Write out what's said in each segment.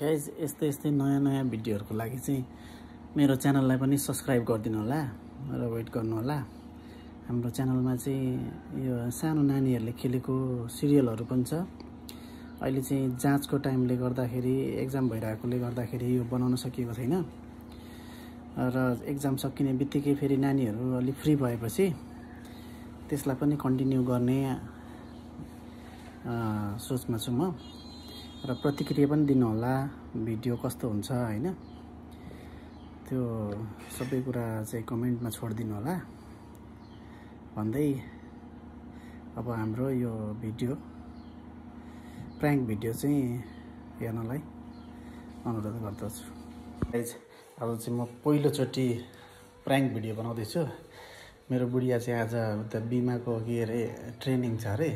Guys यस्तै नयाँ भिडियोहरुको लागि चाहिँ मेरो च्यानललाई पनि सब्स्क्राइब गरिदिनु होला र वेट गर्नु होला। हाम्रो च्यानलमा चाहिँ यो सानो नानीहरुले खेलेको सिरियलहरु पनि छ। अहिले चाहिँ जाँचको टाइमले गर्दाखेरि एक्जाम भइरहेकोले गर्दाखेरि यो बनाउन सकिएको छैन र एक्जाम सकिने बित्तिकै फेरि नानीहरु अलि फ्री भएपछि त्यसलाई पनि कन्टिन्यू गर्ने सोचमा छु म र प्रतिक्रिया पनि दिनु होला भिडियो कस्तो हुन्छ हैन त्यो सबै कुरा चाहिँ कमेन्टमा छोड्दिनु होला भन्दै अब हाम्रो यो भिडियो प्राङ्क भिडियो चाहिँ हेर्नलाई अनुरोध गर्दछु। गाइस आज चाहिँ म पहिलो चोटी प्राङ्क भिडियो बनाउँदै छु। मेरो बुढिया चाहिँ आज उता बिमाको के अरे ट्रेनिङ छ अरे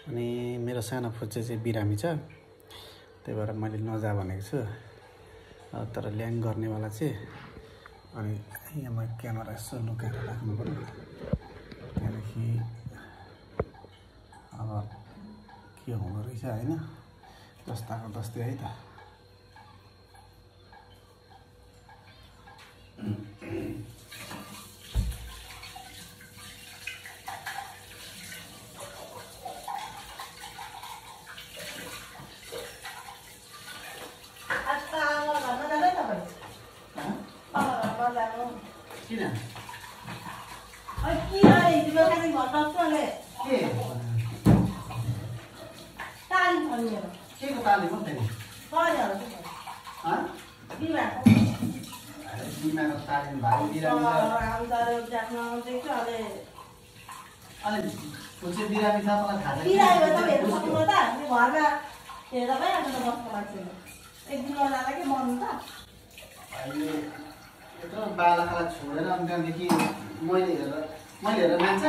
अनि मेरो सानो फुच्चे चाहिँ बिरामी छ त्यही भएर मैले नजा भनेको छु तर ल्याङ गर्नेवाला चाहिँ अनि यहाँ म क्यामेरा यसो लुकाएर राख्नु पर्यो त्यहाँदेखि अब के हुँदो रहेछ हैन जस्ताको तस्तै है त। बालाखाला छोडेर अनि त्यहाँदेखि मैले हेरेर मान्छ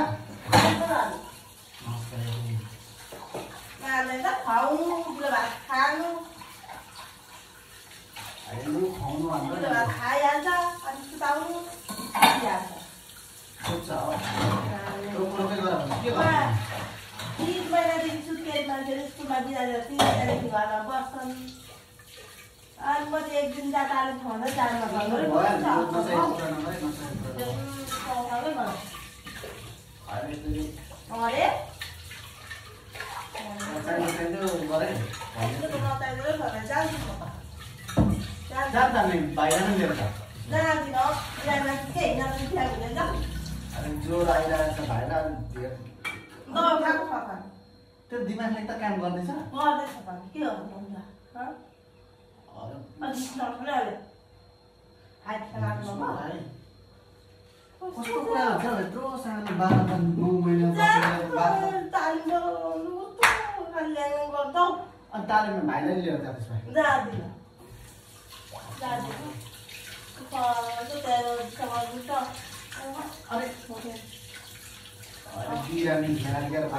एक दिन जाताले खाना जानु त्यो दिमागले त काम गर्दैछ के हो कस्तो कुरा हुन्छ यत्रो सानो 12 महिना अनि तालिममा भाइलाई लिएर जाँदैछ बिरामी खेलाएर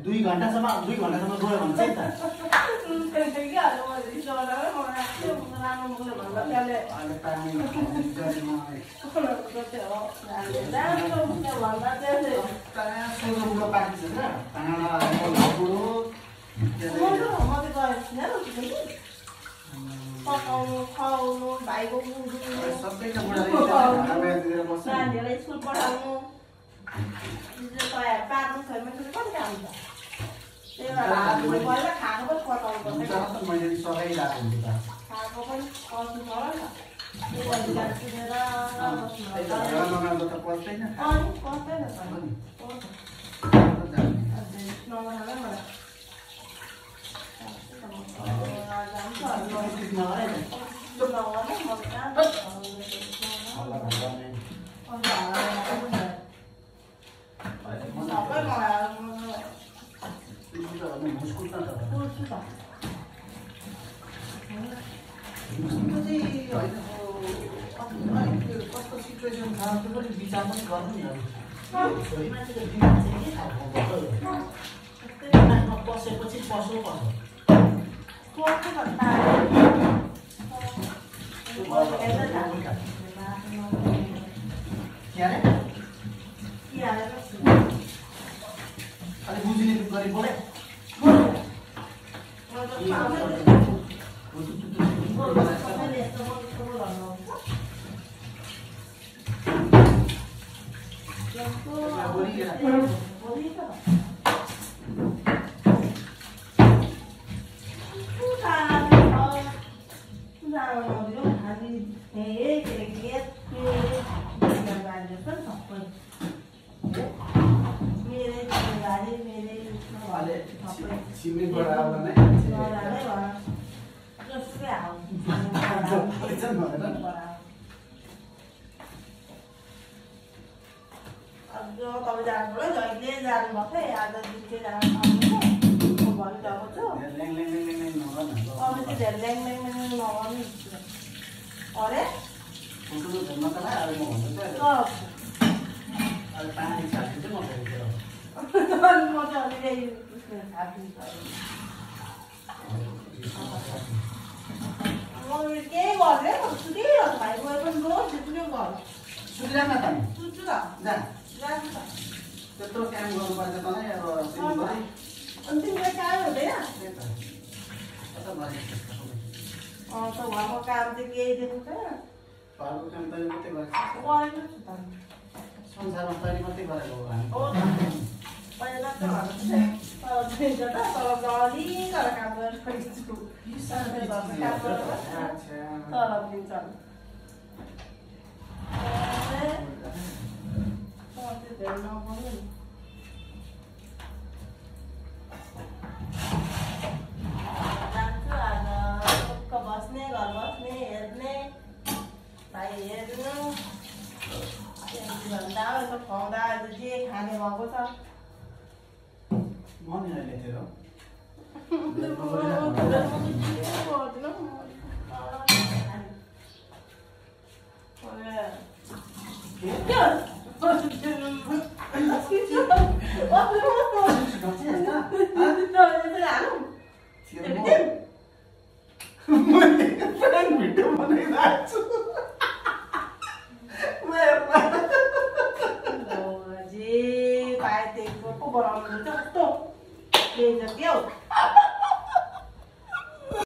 दुई घण्टासम्म गयो भने चाहिँ पकाउनु खुवाउनु भाइको नानीहरूलाई स्कुल पढाउनु तयार पार्नु छैन कति काम छ त्यही भएर पहिला खाएको पनि पकाउनु पर्छ खाएको पनि पर्नु पर्छ नमाग्दा त पस्दैन कस्तो सिचुएसन छ त्यो पनि विचार पनि गर्नु नि मान्छेको दिमाग चाहिँ के खालको बसेपछि पसो अलि बुझिने गरी बोले त्यत्रो काम गर्नुपर्छ तँलाई अब घरको काम चाहिँ केही दिनु छ घरको काम तैँले मात्रै गर्छ संसारमा तैँले मात्रै गरेको हो हामी पहिला त काम गरिरहेको बस्ने घर बस्ने हेर्ने भाइ हेर्नु भन्दा खुवाउँदा जे खाने भएको छ म नि अहिले थियो भिडियो बनाइरहेको छु जे पाए त्यही पो बनाउनु हुन्छ कस्तो के